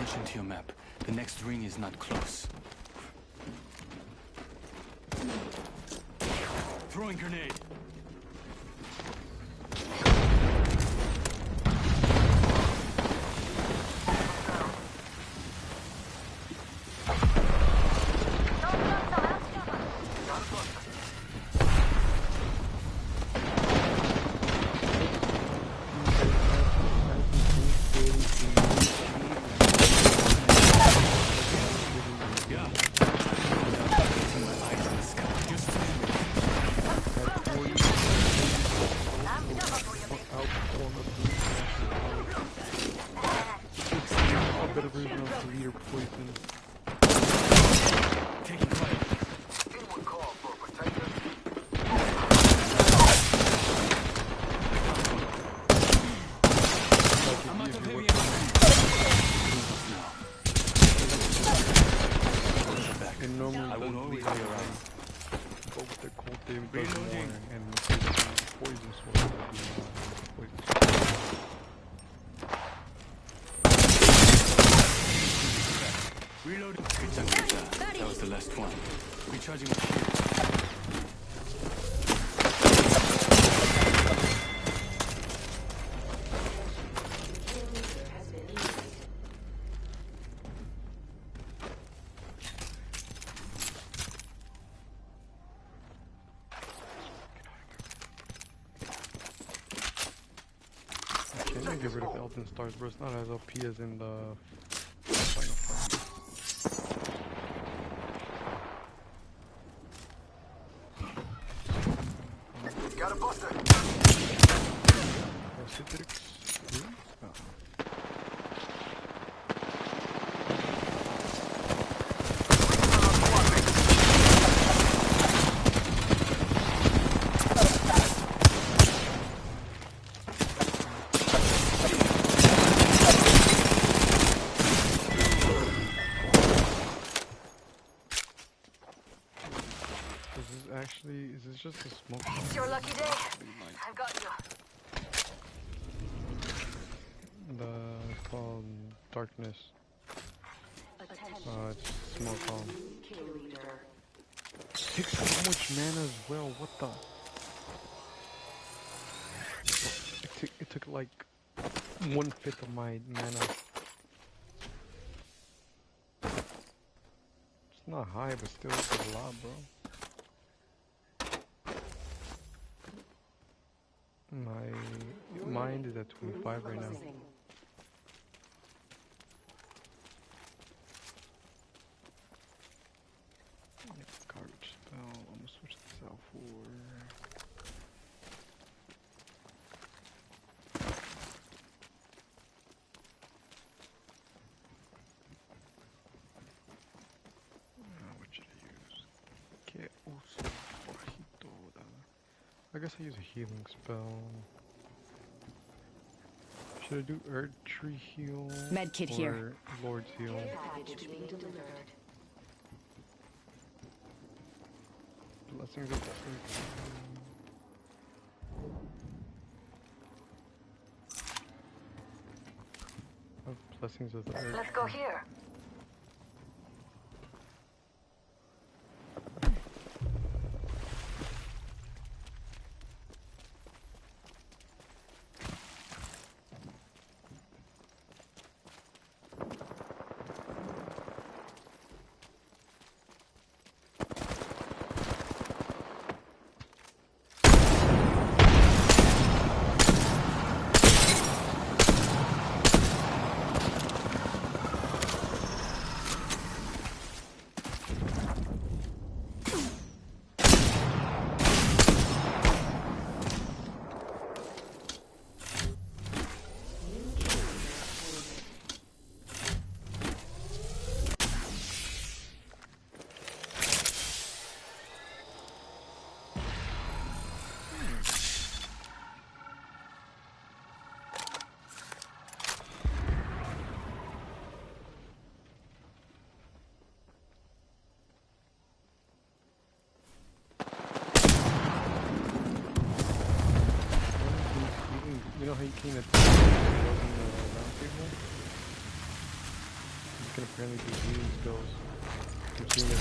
attention to your map. The next ring is not close. Throwing grenade. Reloading. Good job, that was the last one. Recharging my shield. Can I get rid of Elden Stars, bro? It's not as OP as in the Final Fight. Got a buster. Is this just a smoke? It's your lucky day. I've got you. It's called Darkness. It's smoke bomb. Takes so much mana as well. What the? It took like 1/5 of my mana. It's not high, but still it's a lot, bro. My mind is at 25 right now. Garbage spell. I'm gonna switch this out for. What should I use? Que uso bajito. I guess I use a healing spell. Should I do Earth Tree Heal? Medkit here. Lord's Heal? Blessings of Earth. Blessings of the Earth. Let's go here. You know how you came at the round table? can apparently do healing spells. I'm seeing it.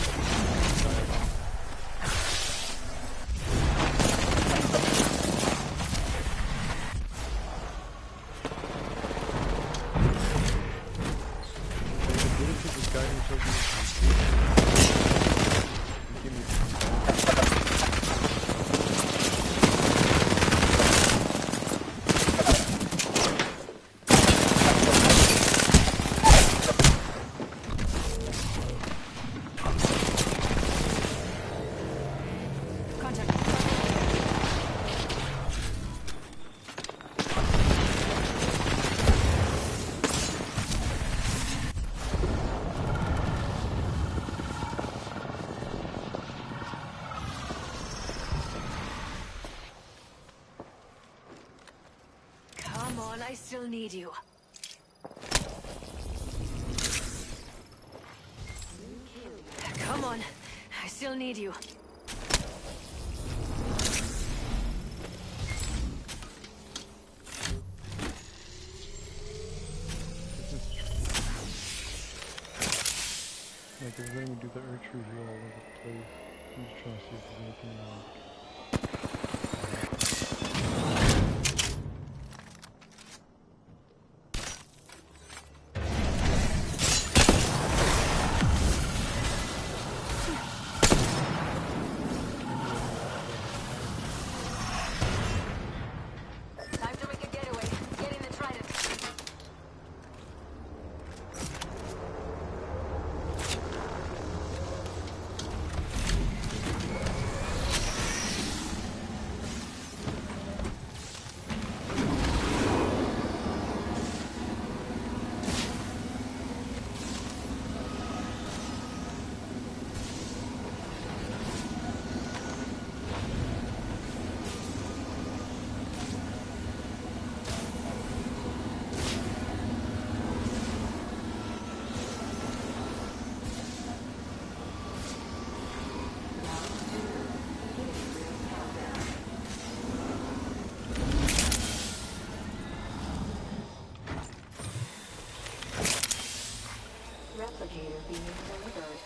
I still need you. Come on. I still need you. Like, it's letting me do the archery here all over the place. I'm just trying to see if there's anything like... Time to make a getaway. Get in the Trident. Replicator being delivered.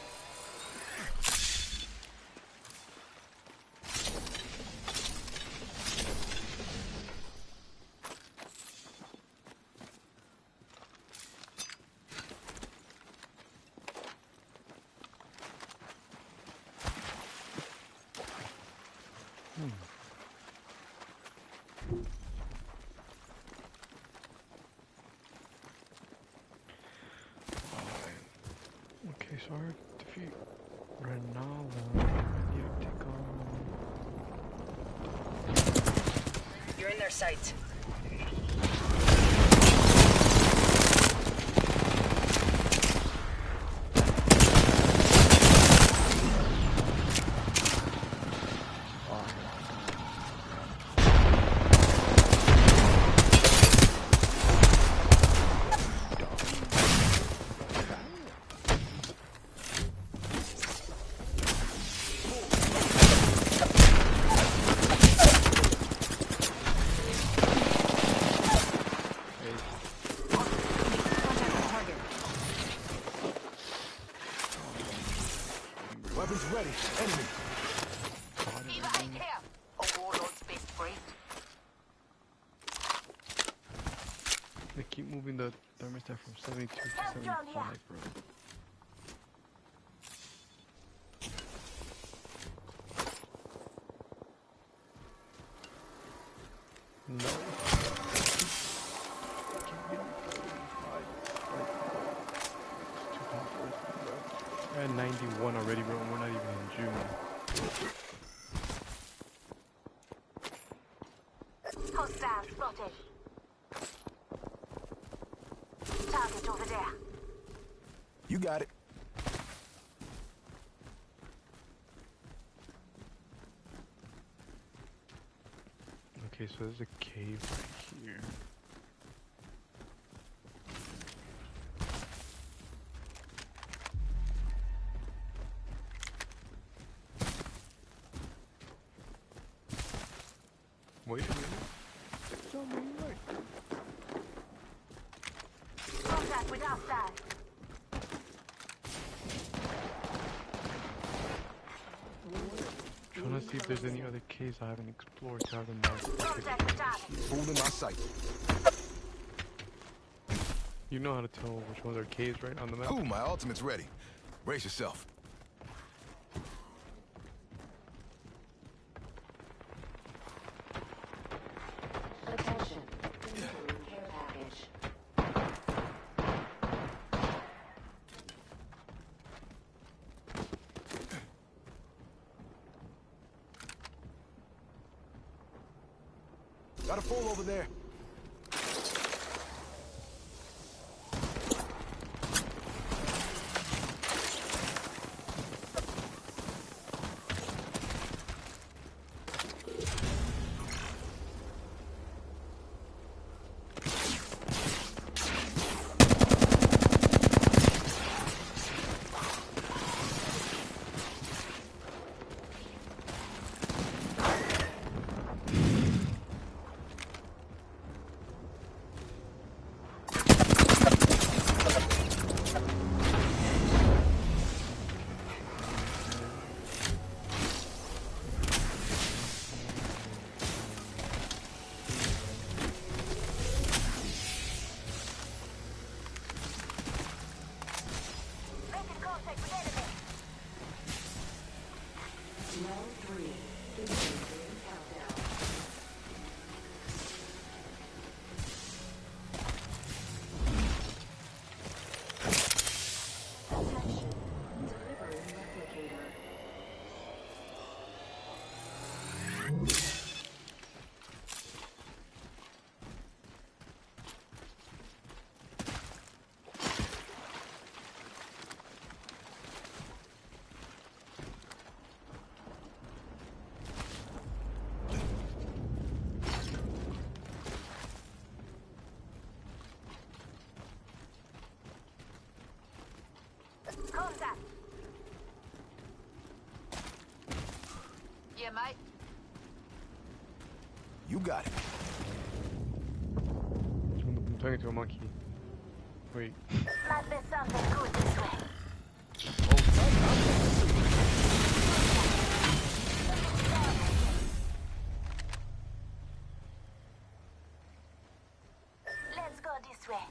Okay, so I defeat Renala. I need to take on... You're in their sights. Weapons ready. Enemy. Eva ain't here. A warlord's best friend. They keep moving the thermostat from 72 to 75, bro. No. We're at 91 already, bro. We're not even in June. Hostile spotted. Target over there. You got it. Okay, so there's a cave right here. Wait a minute. Something right. Contact with outside. see if there's any other caves I haven't explored to have them marked. Contact the target. Fool in my sight. You know how to tell which ones are caves, right, on the map? Cool, my ultimate's ready. Brace yourself. Attention. Delivery care package. Got a fool over there. Making contact with enemy. Round 3. Beginning countdown. Attention. Delivering replicator. Contact. Yeah, mate. You got it. I'm talking to a monkey. Wait. Might be something good this way. Let's go this way.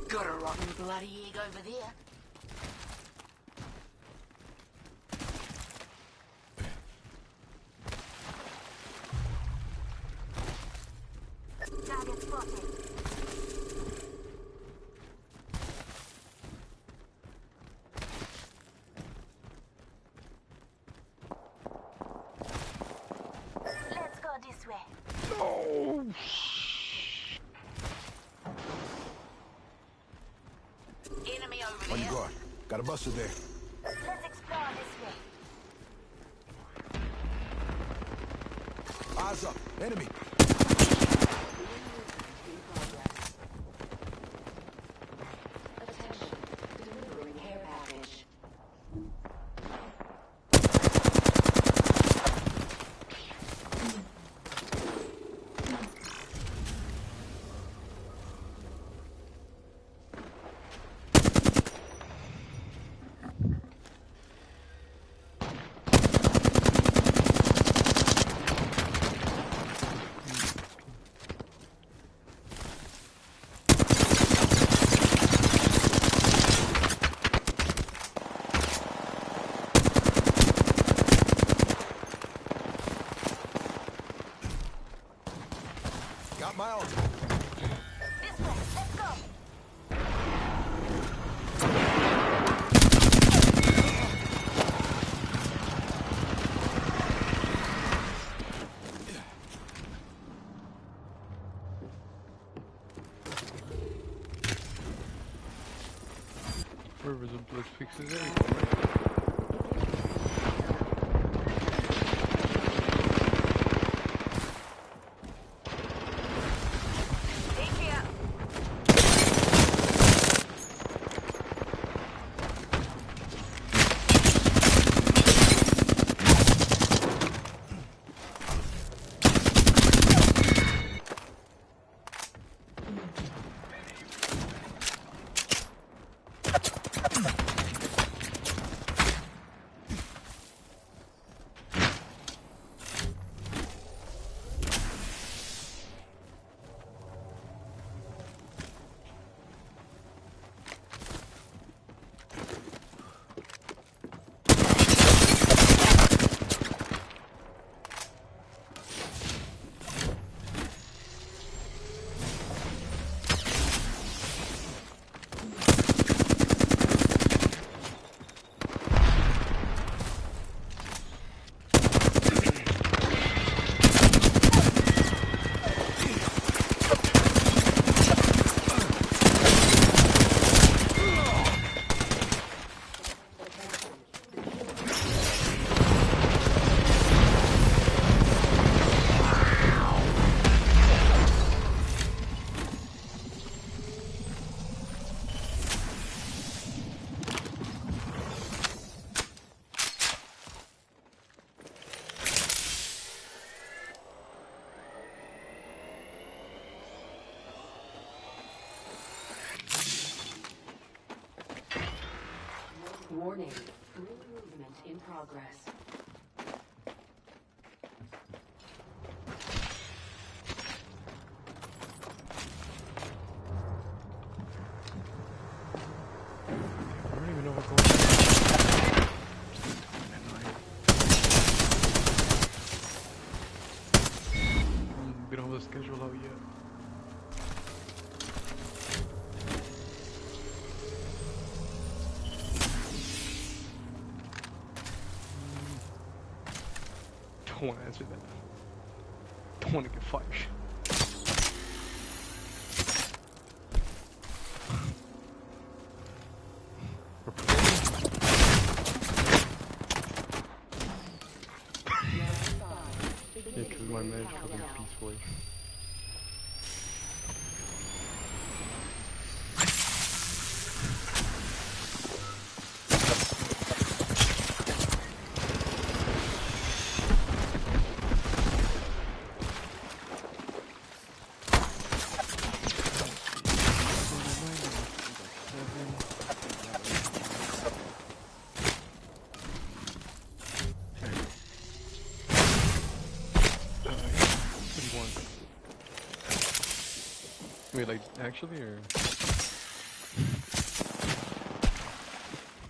Got a rotten bloody egg over there. Target spotted. Let's go this way. No! Enemy over On there. your guard. Got a buster there. Let's explore this way. Eyes up. Enemy. Attention. Delivering care package. Got my ultimate. This way. Let's go. Rivers of Bliss fixes everything, right? Warning. Grid movement in progress. I don't even know what's going on. We don't have the schedule out yet. Don't want to answer that. Don't want to get fired. Yeah, because my manager told me peacefully. Wait, like, actually, or?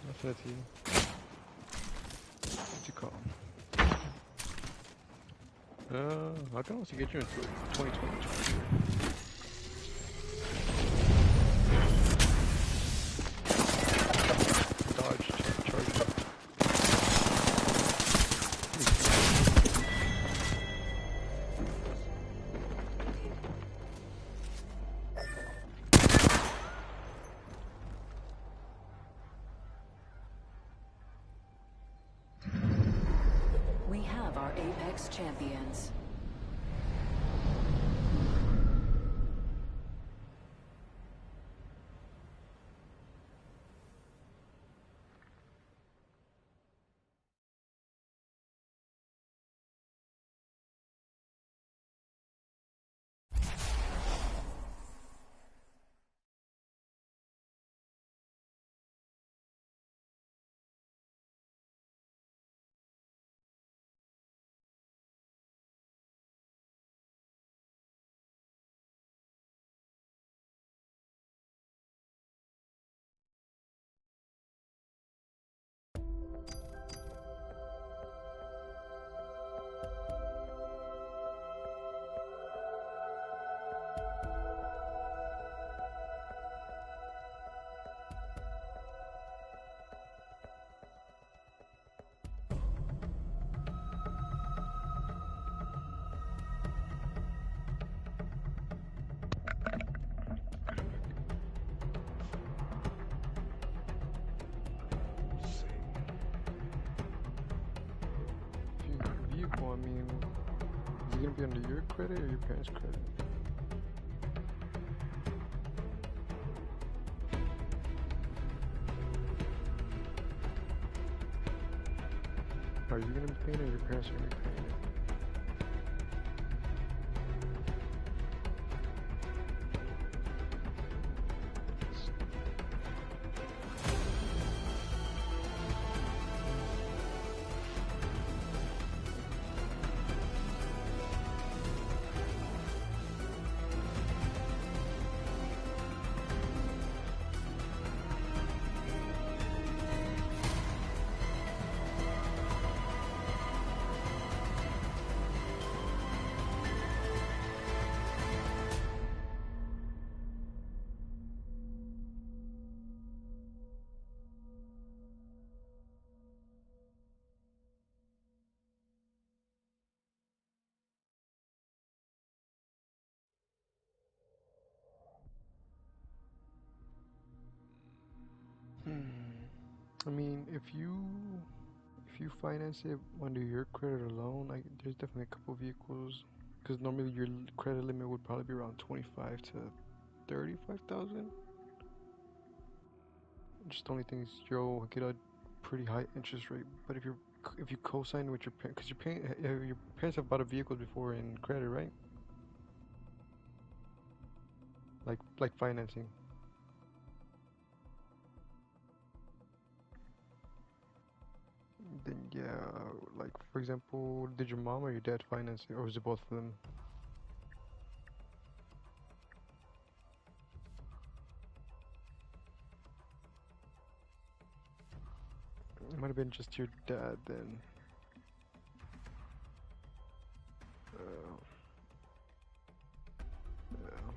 I'll send it to you. What'd you call him? I can also get you into 2020. Dodge, charge. We have our Apex champions. Vehicle, I mean, is it gonna be under your credit or your parents' credit? Are you gonna be paying it or your parents are gonna be paying it? I mean, if you finance it under your credit alone, like there's definitely a couple vehicles, because normally your credit limit would probably be around 25 to 35,000. Just the only thing is you'll get a pretty high interest rate. But if you co-sign with your parents, because your parents have bought a vehicle before in credit, right? Like financing. then yeah, like for example, did your mom or your dad finance it, or was it both of them? It might have been just your dad then. Uh, yeah.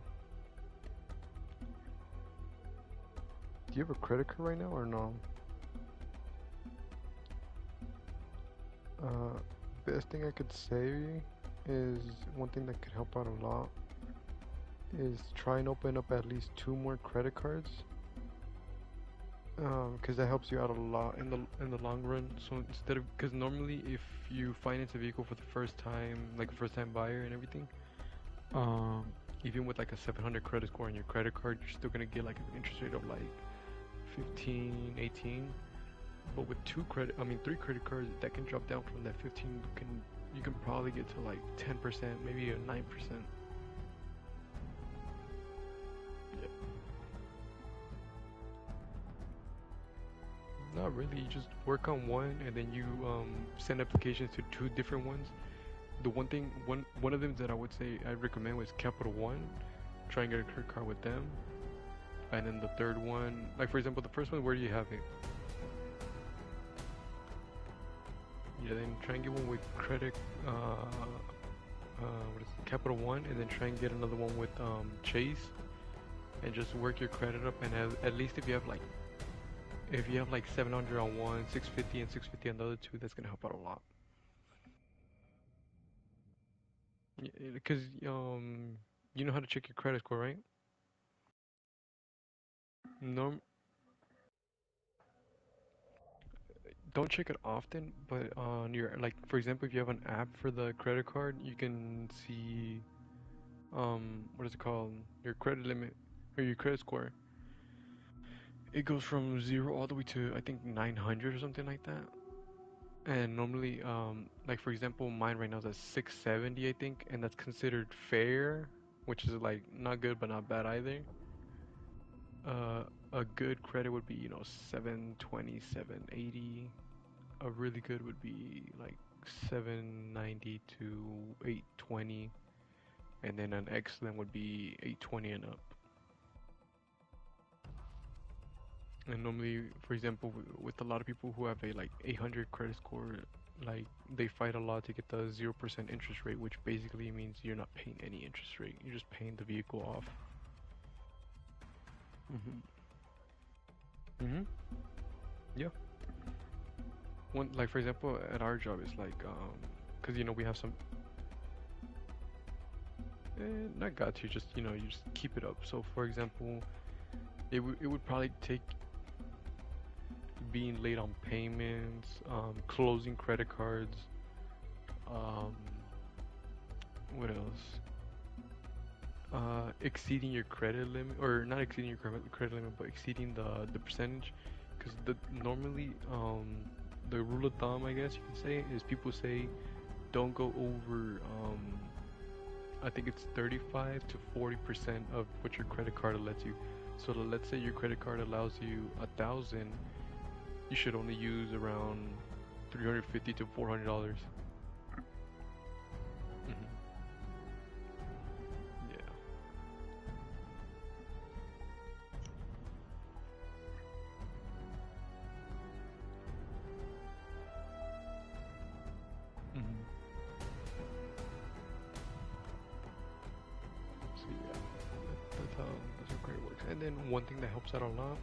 Do you have a credit card right now or no? Best thing I could say is one thing that could help out a lot is try and open up at least 2 more credit cards. Because that helps you out a lot in the long run. So instead of, because normally if you finance a vehicle for the first time, like a first time buyer and everything, um, even with like a 700 credit score on your credit card, you're still gonna get like an interest rate of like 15, 18. But with 3 credit cards, that can drop down from that 15. You can probably get to like 10%, maybe a 9%. Yeah. Not really. You just work on one, and then you send applications to 2 different ones. The one of them that I would say I recommend was Capital One. Try and get a credit card with them. And then the third one, like for example, the first one, where do you have it? Yeah, then try and get one with credit, what is it, Capital One, and then try and get another one with Chase, and just work your credit up. And at least if you have like 700 on one, 650 and 650 on the other two, that's gonna help out a lot. Because you know how to check your credit score, right? No, don't check it often, but on your, like for example, if you have an app for the credit card, you can see what is it called, your credit limit or your credit score. It goes from 0 all the way to I think 900 or something like that. And normally, like for example, mine right now is at 670, I think, and that's considered fair, which is like not good but not bad either. Uh, a good credit would be 720, 780. A really good would be like 790 to 820, and then an excellent would be 820 and up. And normally, for example, with a lot of people who have a like 800 credit score, like they fight a lot to get the 0% interest rate, which basically means you're not paying any interest rate. You're just paying the vehicle off. Mhm. Mhm. Yeah. One, like for example, at our job, it's like cause we have some not got to, just you just keep it up. So for example, it would probably take being late on payments, closing credit cards, um, what else? Exceeding your credit limit, or not exceeding your credit limit, but exceeding the percentage, because normally the rule of thumb, I guess you can say, is people say don't go over I think it's 35 to 40% of what your credit card lets you. So let's say your credit card allows you 1,000, you should only use around 350 to $400. Hmm. Yeah. Hmm. So yeah, that's how credit works. And then one thing that helps out a lot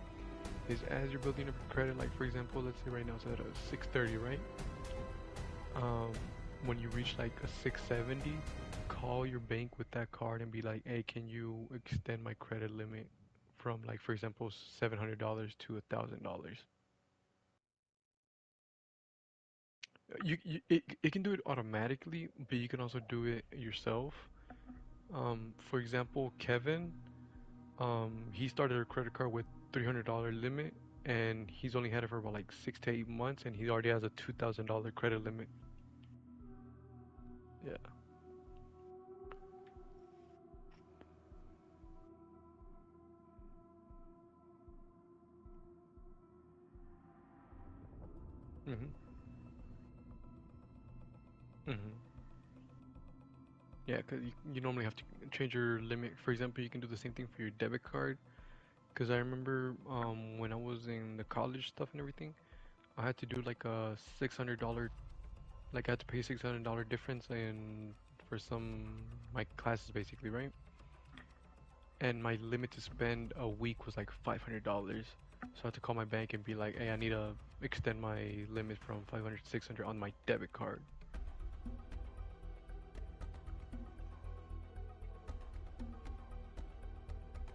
is as you're building up your credit, like for example, let's say right now it's at a 630, right? Um, when you reach like a 670, call your bank with that card and be like, hey, can you extend my credit limit from, like for example, $700 to $1,000? It can do it automatically, but you can also do it yourself. For example, Kevin, he started a credit card with $300 limit, and he's only had it for about like 6 to 8 months, and he already has a $2,000 credit limit. Yeah. Hmm. Mm-hmm. Yeah, because you normally have to change your limit. For example, you can do the same thing for your debit card. Because I remember when I was in the college stuff and everything, I had to do like a $600, like I had to pay $600 difference in for some my classes basically, right? And my limit to spend a week was like $500. So I had to call my bank and be like, hey, I need to extend my limit from 500 to 600 on my debit card.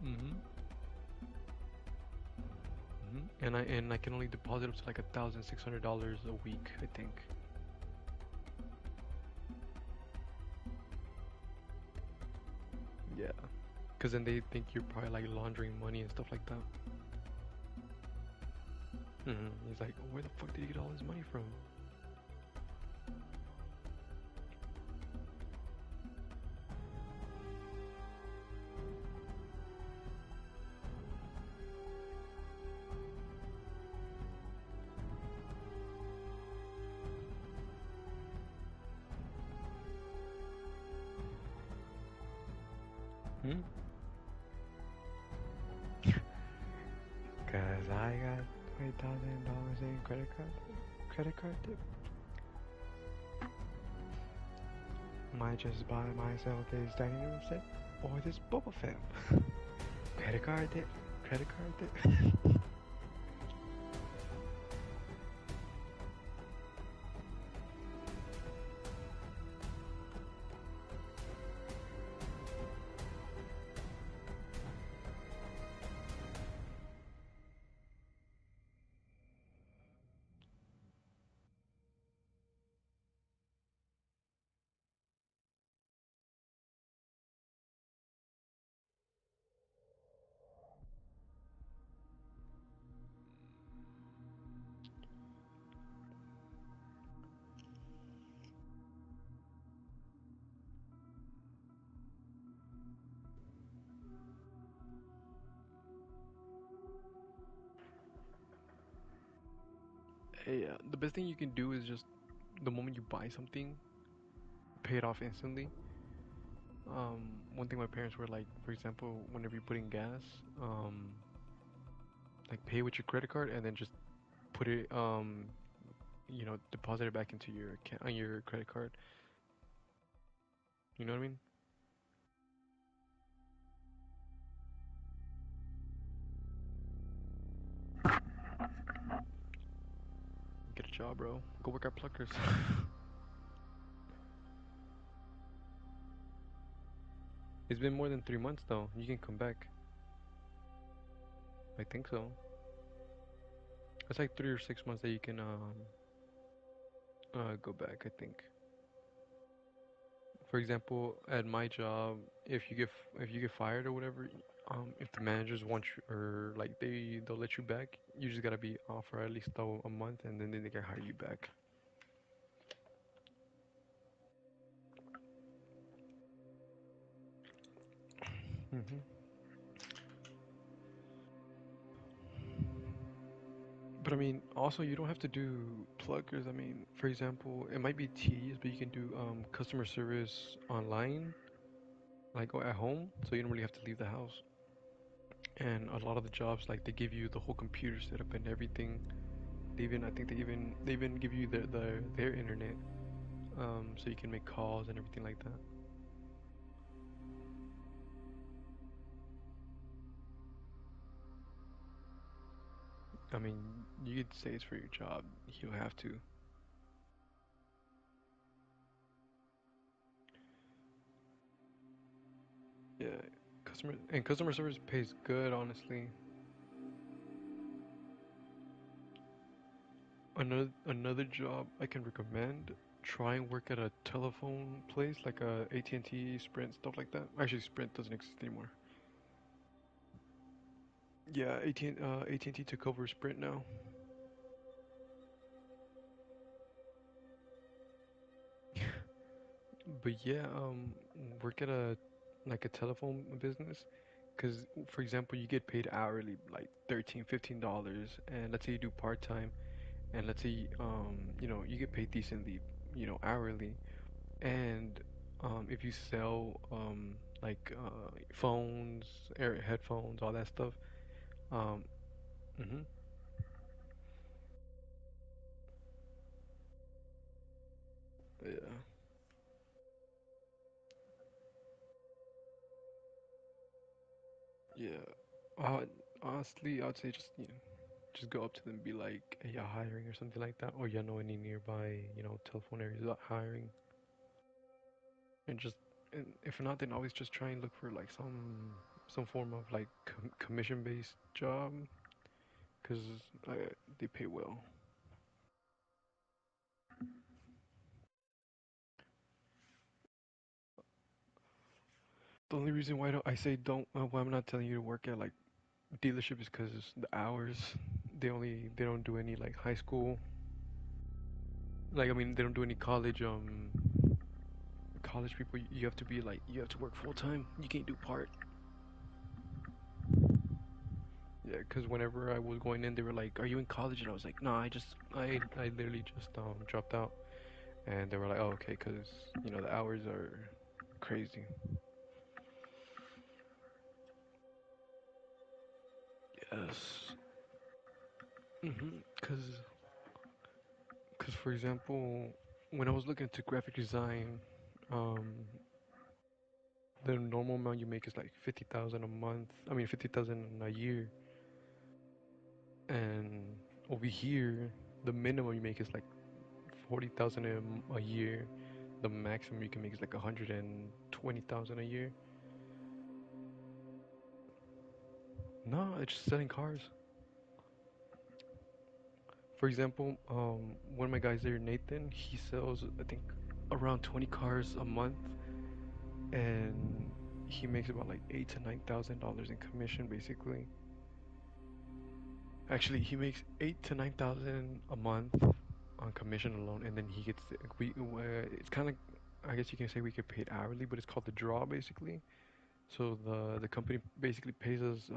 Mm-hmm. And I can only deposit up to like $1,600 a week, I think. Yeah, because then they think you're probably like laundering money and stuff like that. He's like, where the fuck did he get all his money from? Hmm? Cause I got $20,000 in credit card tip. Might just buy myself this dining room set or this Boba Fett. Credit card tip, credit card tip. Hey, the best thing you can do is just the moment you buy something, pay it off instantly. One thing my parents were like, for example, whenever you put in gas, like pay with your credit card and then just put it, deposit it back into your account on your credit card. You know what I mean? Get a job, bro. Go work at Pluckers. It's been more than 3 months though. You can come back. I think so. It's like 3 or 6 months that you can go back. I think. For example, at my job, if you get fired or whatever, if the managers want you or like they'll let you back, you just gotta be off for at least a month, and then they can hire you back. hmm But I mean, also you don't have to do pluggers. I mean, for example, it might be tedious, but you can do customer service online, like at home, so you don't really have to leave the house. And a lot of the jobs, like they give you the whole computer setup and everything. I think they even give you their internet, so you can make calls and everything like that. I mean, you could say it's for your job. You don't have to. Yeah, customer service pays good, honestly. Another job I can recommend. Try and work at a telephone place like a AT&T, Sprint, stuff like that. Actually, Sprint doesn't exist anymore. Yeah, AT&T took over Sprint now. But yeah, work at a telephone business, because for example, you get paid hourly, like 13, $15, and let's say you do part time, and let's say you get paid decently, hourly. And if you sell like phones, air headphones, all that stuff, um, hmm yeah, yeah. Honestly, I'd say just just go up to them and be like, hey, y'all hiring or something like that, or you know any nearby telephone areas that hiring, and just and if not, then always just try and look for like some form of like commission based job, cause they pay well. The only reason why I say don't, why I'm not telling you to work at like dealership is because the hours they don't do any like high school, like I mean they don't do any college people. You have to be like you have to work full time. You can't do part. Yeah, because whenever I was going in, they were like, "Are you in college?" And I was like, "No, I literally just dropped out." And they were like, "Oh, okay, because the hours are crazy." Yes. Because for example, when I was looking into graphic design, um, the normal amount you make is like 50,000 a month. I mean 50,000 a year, and over here the minimum you make is like 40,000 a year. The maximum you can make is like 120,000 a year. No, it's just selling cars. For example, one of my guys there, Nathan, he sells I think around 20 cars a month, and he makes about like $8,000 to $9,000 in commission basically. Actually, he makes 8 to 9 thousand a month on commission alone, and then he gets it's kind of I guess you can say we get paid hourly, but it's called the draw basically. So the company basically pays us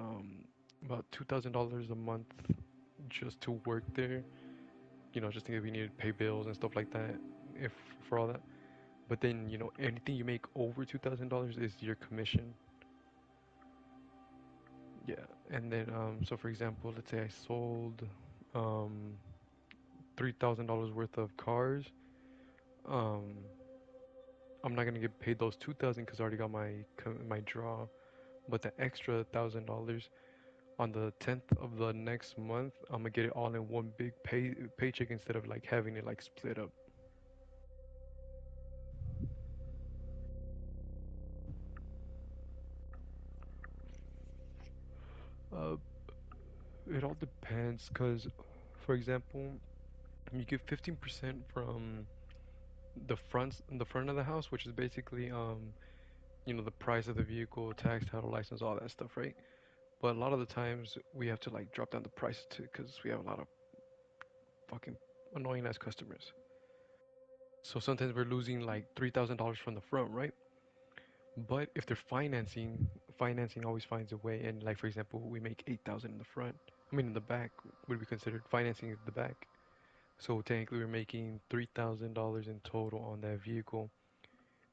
about $2,000 a month just to work there. Just think if we need to pay bills and stuff like that, if for all that. But then anything you make over $2,000 is your commission. Yeah, and then so for example, let's say I sold um $3,000 worth of cars. Um, I'm not gonna get paid those 2,000 because I already got my draw. But the extra $1,000 on the 10th of the next month, I'm gonna get it all in one big paycheck instead of like having it like split up. Uh, it all depends, cause for example, you get 15% from the front of the house, which is basically the price of the vehicle, tax, title, license, all that stuff, right? But a lot of the times we have to like drop down the price too, because we have a lot of fucking annoying ass customers. So sometimes we're losing like $3,000 from the front, right? But if they're financing always finds a way. And like for example, we make 8,000 in the front. I mean in the back would be considered financing at the back. So technically we're making $3,000 in total on that vehicle.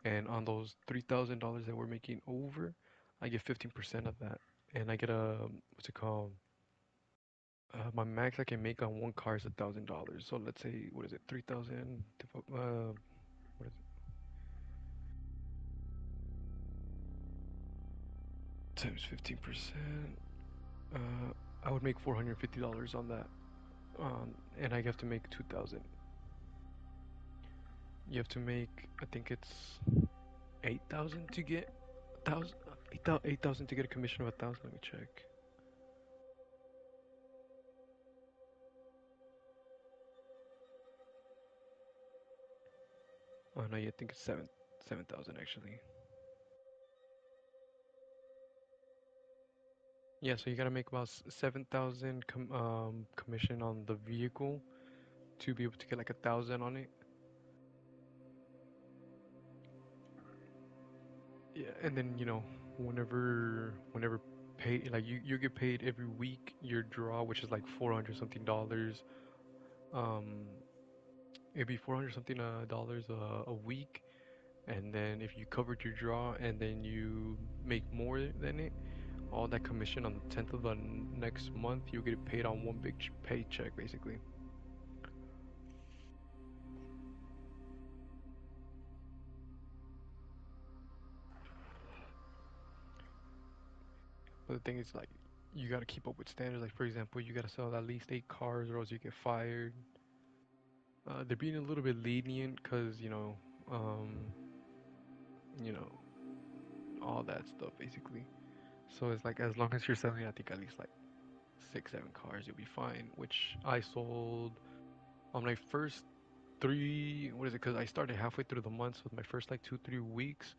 And on those $3,000 that we're making over, I get 15% of that. And I get a what's it called? My max I can make on one car is $1,000. So let's say what is it? 3,000 what is it? Times 15%. Uh, I would make $450 on that. And I have to make 2,000. You have to make I think it's 8,000 to get 1,000. 8,000 to get a commission of 1,000. Let me check. Oh no, yeah, I think it's 7,000 actually. Yeah, so you gotta make about 7,000 commission on the vehicle to be able to get like 1,000 on it. Yeah, and then whenever pay like you get paid every week your draw, which is like 400 something dollars. Um, it'd be 400 something dollars a week. And then if you covered your draw and then you make more than it, all that commission on the 10th of the next month, you get it paid on one big paycheck, basically. But the thing is, like, you gotta keep up with standards. Like, for example, you gotta sell at least 8 cars, or else you get fired. They're being a little bit lenient because um, you know, all that stuff basically. So it's like as long as you're selling, I think at least like 6, 7 cars, you'll be fine. Which I sold on my first three. What is it? Because I started halfway through the month, so my first like 2, 3 weeks,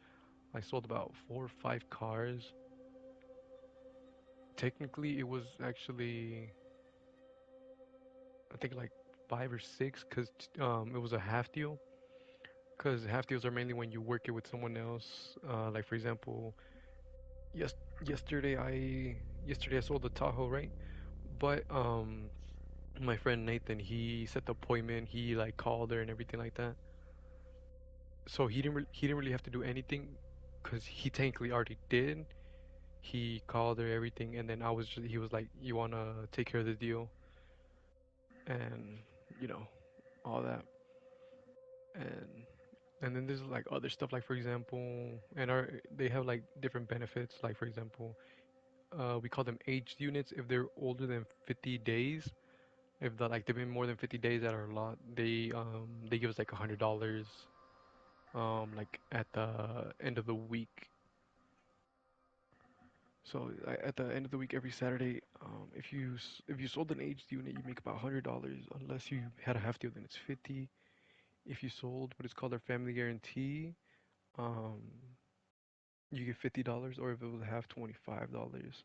I sold about 4 or 5 cars. Technically, it was actually I think like 5 or 6 because it was a half deal. Because half deals are mainly when you work it with someone else. Like for example, yes, yesterday I sold the Tahoe, right? But my friend Nathan, he set the appointment. He like called her and everything like that. So he didn't really have to do anything because he technically already did. He called her everything, and then he was like, "You wanna take care of the deal?" And you know all that. And then there's like other stuff, like for example, and our they have like different benefits. Like for example, we call them aged units if they're older than 50 days. If they've been more than 50 days at our lot, they give us like $100 like at the end of the week. So at the end of the week every Saturday, if you sold an aged unit, you make about $100. Unless you had a half deal, then it's 50. If you sold what is called our family guarantee, um, you get $50, or if it was a half, $25.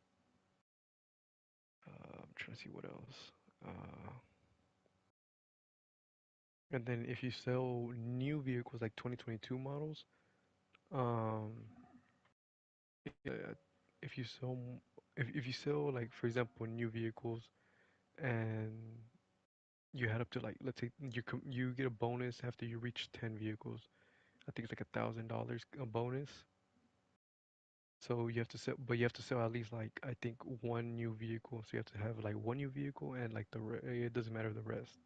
I'm trying to see what else. And then if you sell new vehicles like 2022 models, um, uh, if you sell if you sell like for example new vehicles and you had up to like let's say you get a bonus after you reach 10 vehicles. I think it's like $1,000 a bonus. So you have to sell, but you have to sell at least like I think one new vehicle. So you have to have like one new vehicle and like it doesn't matter the rest.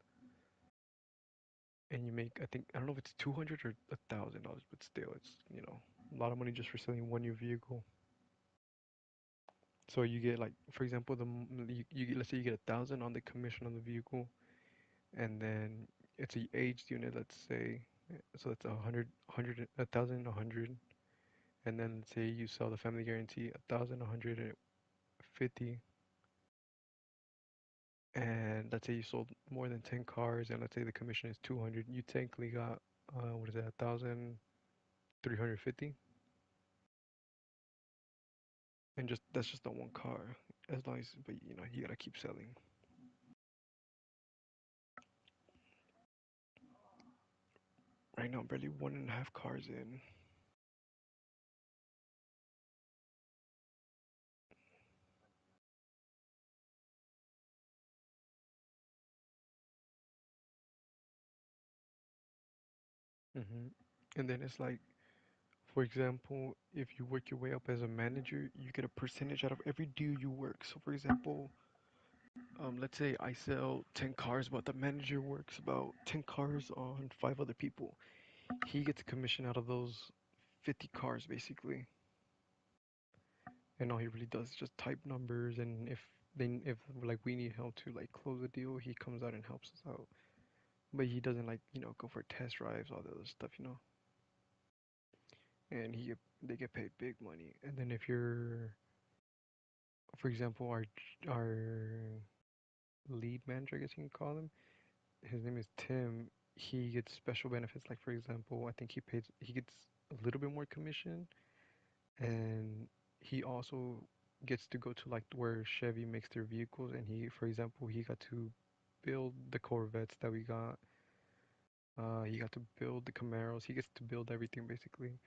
And you make I think I don't know if it's 200 or $1,000, but still it's a lot of money just for selling one new vehicle. So you get like for example you let's say you get 1,000 on the commission on the vehicle, and then it's a aged unit, let's say, so it's 100, 1,000, 100, and then let's say you sell the family guarantee 1,000, 150, and let's say you sold more than 10 cars, and let's say the commission is 200, you technically got what is that, 1,350, and just that's just on one car. As long as, but you gotta keep selling. Right now, I'm barely 1.5 cars in. hmm And then it's like, for example, if you work your way up as a manager, you get a percentage out of every deal you work. So, for example, let's say I sell 10 cars, but the manager works about 10 cars on 5 other people. He gets a commission out of those 50 cars, basically. And all he really does is just type numbers, and if like we need help to like close a deal, he comes out and helps us out. But he doesn't like go for test drives, all the other stuff. And they get paid big money. And then if you're, for example, our lead manager, I guess you can call him. His name is Tim. He gets special benefits. Like for example, I think he gets a little bit more commission, and he also gets to go to like where Chevy makes their vehicles. And for example, he got to build the Corvettes that we got. He got to build the Camaros. He gets to build everything basically.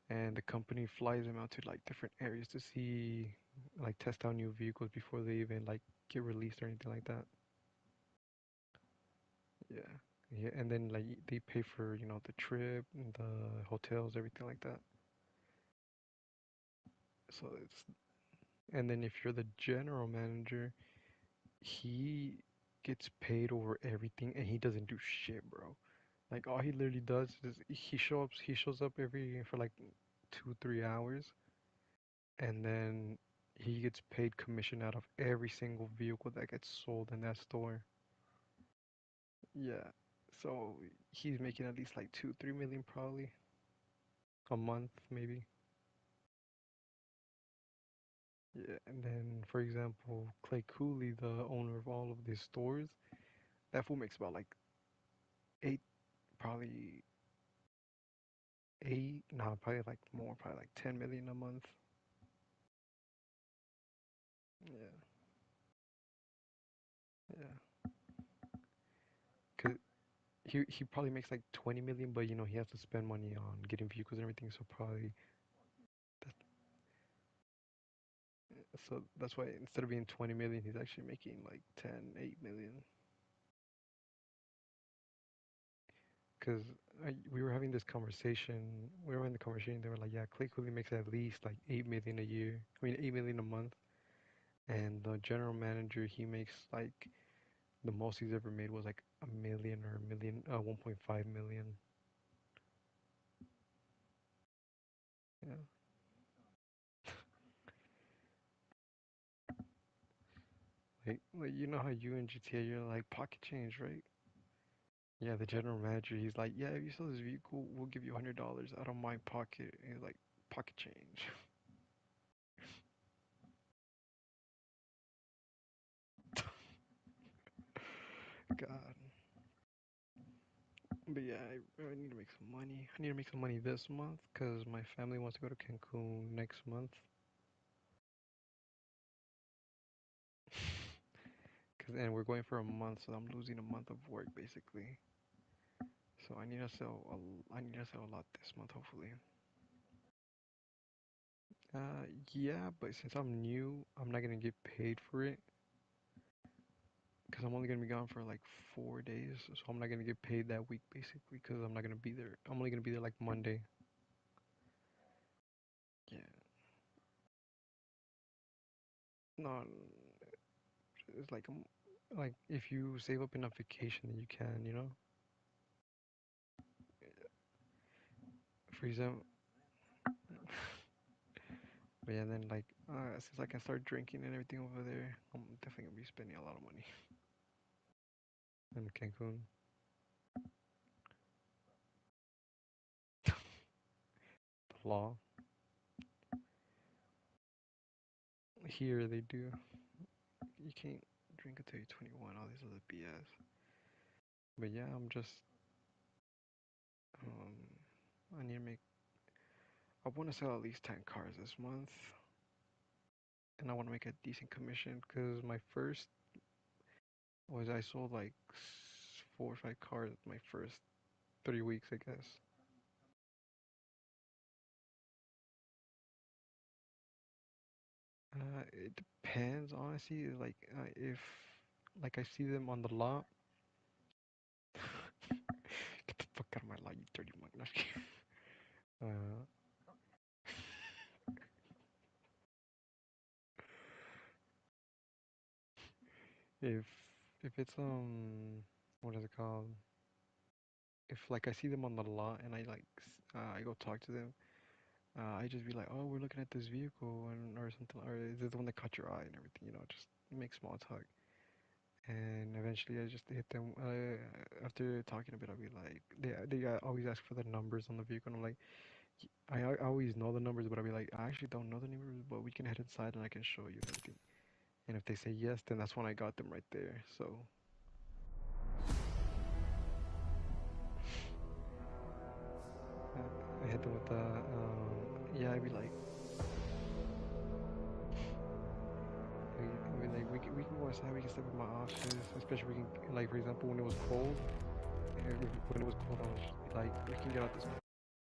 And the company flies him out to like different areas to see, like test out new vehicles before they even like get released or anything like that. Yeah, Yeah, and then like they pay for, you know, the trip and the hotels, everything like that. So it's, and then if you're the general manager, he gets paid over everything and he doesn't do shit, bro. Like all he literally does is he shows up every for like 2 3 hours, and then he gets paid commission out of every single vehicle that gets sold in that store. Yeah. So he's making at least like 2 3 million probably a month maybe. Yeah, and then for example, Clay Cooley, the owner of all of these stores, that fool makes about like eight, probably eight, no, probably like more, probably like 10 million a month. Yeah, yeah. Cause he probably makes like 20 million, but you know he has to spend money on getting vehicles and everything, so probably that, so that's why instead of being 20 million, he's actually making like 10 8 million. Because we were having this conversation, we were having the conversation. They were like, yeah, Clay Cooley makes at least like 8 million a year. I mean, 8 million a month. And the general manager, he makes like the most he's ever made was like a million or a million, 1.5 million. Yeah. Like you know how you in GTA, you're like pocket change, right? Yeah, the general manager, he's like, yeah, if you sell this vehicle, we'll give you $100 out of my pocket. And he's like, pocket change. God. But yeah, I need to make some money. I need to make some money this month because my family wants to go to Cancun next month. And we're going for a month, so I'm losing a month of work basically. So I need to sell a lot this month, hopefully. Uh, yeah, but since I'm new, I'm not gonna get paid for it because I'm only gonna be gone for like 4 days. So I'm not gonna get paid that week basically because I'm not gonna be there. I'm only gonna be there like Monday. Yeah. No, it's like if you save up enough vacation, then you can, you know. For example, but yeah, then like since I can start drinking and everything over there, I'm definitely gonna be spending a lot of money in Cancun. The law here they do. You can't drink until you're 21. All these other BS. But yeah, I'm just um I need to make. I want to sell at least 10 cars this month, and I want to make a decent commission because my first was I sold like 4 or 5 cars my first 3 weeks, I guess. It depends, honestly. Like, if like I see them on the lot, get the fuck out of my lot, you dirty mug. No, just kidding. uh, if if it's what is it called? If like I see them on the lot and I go talk to them, I just be like, oh, we're looking at this vehicle and or something, or is this the one that caught your eye and everything, you know, just make small talk. And eventually I just hit them. After talking a bit, I'll be like, they always ask for the numbers on the vehicle. And I'm like, I always know the numbers, but I'll be like, I actually don't know the numbers, but we can head inside and I can show you and everything. And if they say yes, then that's when I got them right there. So I hit them with the, yeah, I'd be like, we can go outside, we can step in my office, especially we can, like, for example, when it was cold, when it was cold, I was like, we can get out this